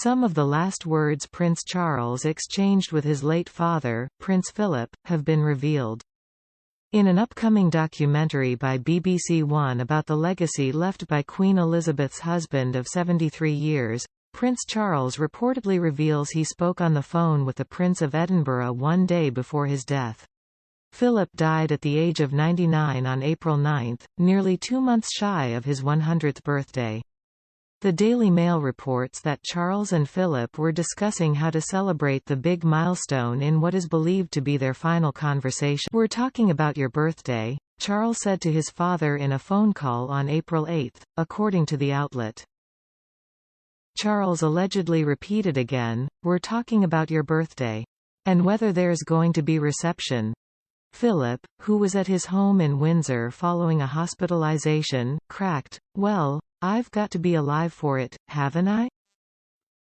Some of the last words Prince Charles exchanged with his late father, Prince Philip, have been revealed. In an upcoming documentary by BBC One about the legacy left by Queen Elizabeth's husband of 73 years, Prince Charles reportedly reveals he spoke on the phone with the Prince of Edinburgh one day before his death. Philip died at the age of 99 on April 9, nearly 2 months shy of his 100th birthday. The Daily Mail reports that Charles and Philip were discussing how to celebrate the big milestone in what is believed to be their final conversation. "We're talking about your birthday," Charles said to his father in a phone call on April 8, according to the outlet. Charles allegedly repeated again, "We're talking about your birthday. And whether there's going to be reception." Philip, who was at his home in Windsor following a hospitalization, cracked, "Well, I've got to be alive for it, haven't I?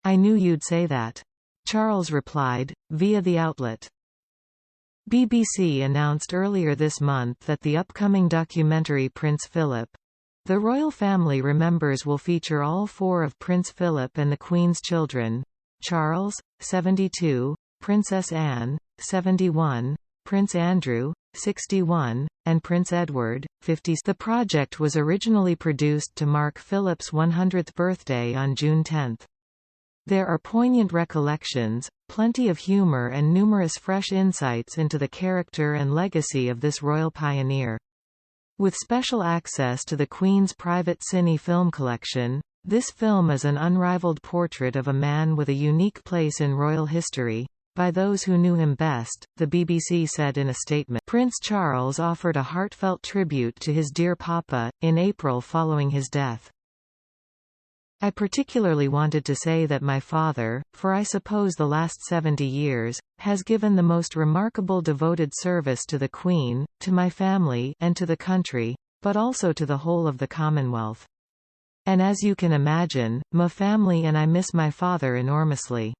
I knew you'd say that." Charles replied, via the outlet. BBC announced earlier this month that the upcoming documentary Prince Philip, The Royal Family Remembers will feature all 4 of Prince Philip and the Queen's children: Charles, 72, Princess Anne, 71, Prince Andrew, 61, and Prince Edward, 50. The project was originally produced to mark Philip's 100th birthday on June 10. There are poignant recollections, plenty of humor and numerous fresh insights into the character and legacy of this royal pioneer. With special access to the Queen's private cine film collection, this film is an unrivaled portrait of a man with a unique place in royal history, by those who knew him best, the BBC said in a statement. Prince Charles offered a heartfelt tribute to his dear papa, in April following his death. "I particularly wanted to say that my father, for I suppose the last 70 years, has given the most remarkable devoted service to the Queen, to my family, and to the country, but also to the whole of the Commonwealth. And as you can imagine, my family and I miss my father enormously.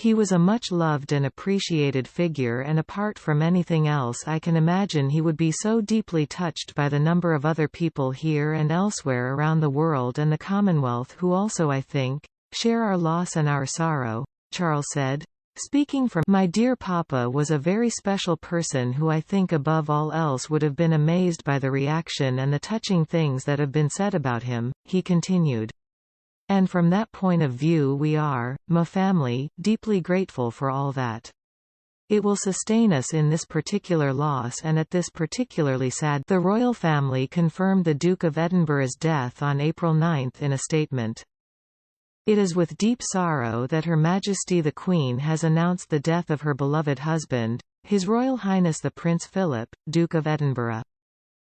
He was a much-loved and appreciated figure, and apart from anything else I can imagine he would be so deeply touched by the number of other people here and elsewhere around the world and the Commonwealth who also, I think, share our loss and our sorrow," Charles said. Speaking from "My dear Papa was a very special person who I think above all else would have been amazed by the reaction and the touching things that have been said about him," he continued. "And from that point of view we are, my family, deeply grateful for all that. It will sustain us in this particular loss and at this particularly sad." The royal family confirmed the Duke of Edinburgh's death on April 9 in a statement. "It is with deep sorrow that Her Majesty the Queen has announced the death of her beloved husband, His Royal Highness the Prince Philip, Duke of Edinburgh.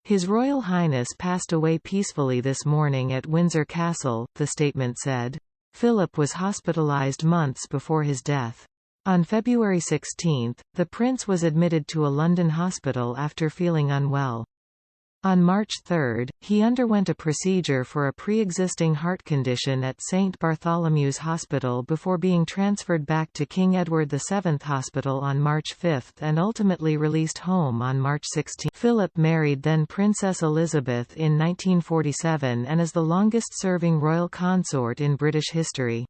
His Royal Highness passed away peacefully this morning at Windsor Castle," the statement said. Philip was hospitalized months before his death. On February 16, the Prince was admitted to a London hospital after feeling unwell. On March 3, he underwent a procedure for a pre-existing heart condition at St Bartholomew's Hospital before being transferred back to King Edward VII Hospital on March 5 and ultimately released home on March 16. Philip married then Princess Elizabeth in 1947 and is the longest-serving royal consort in British history.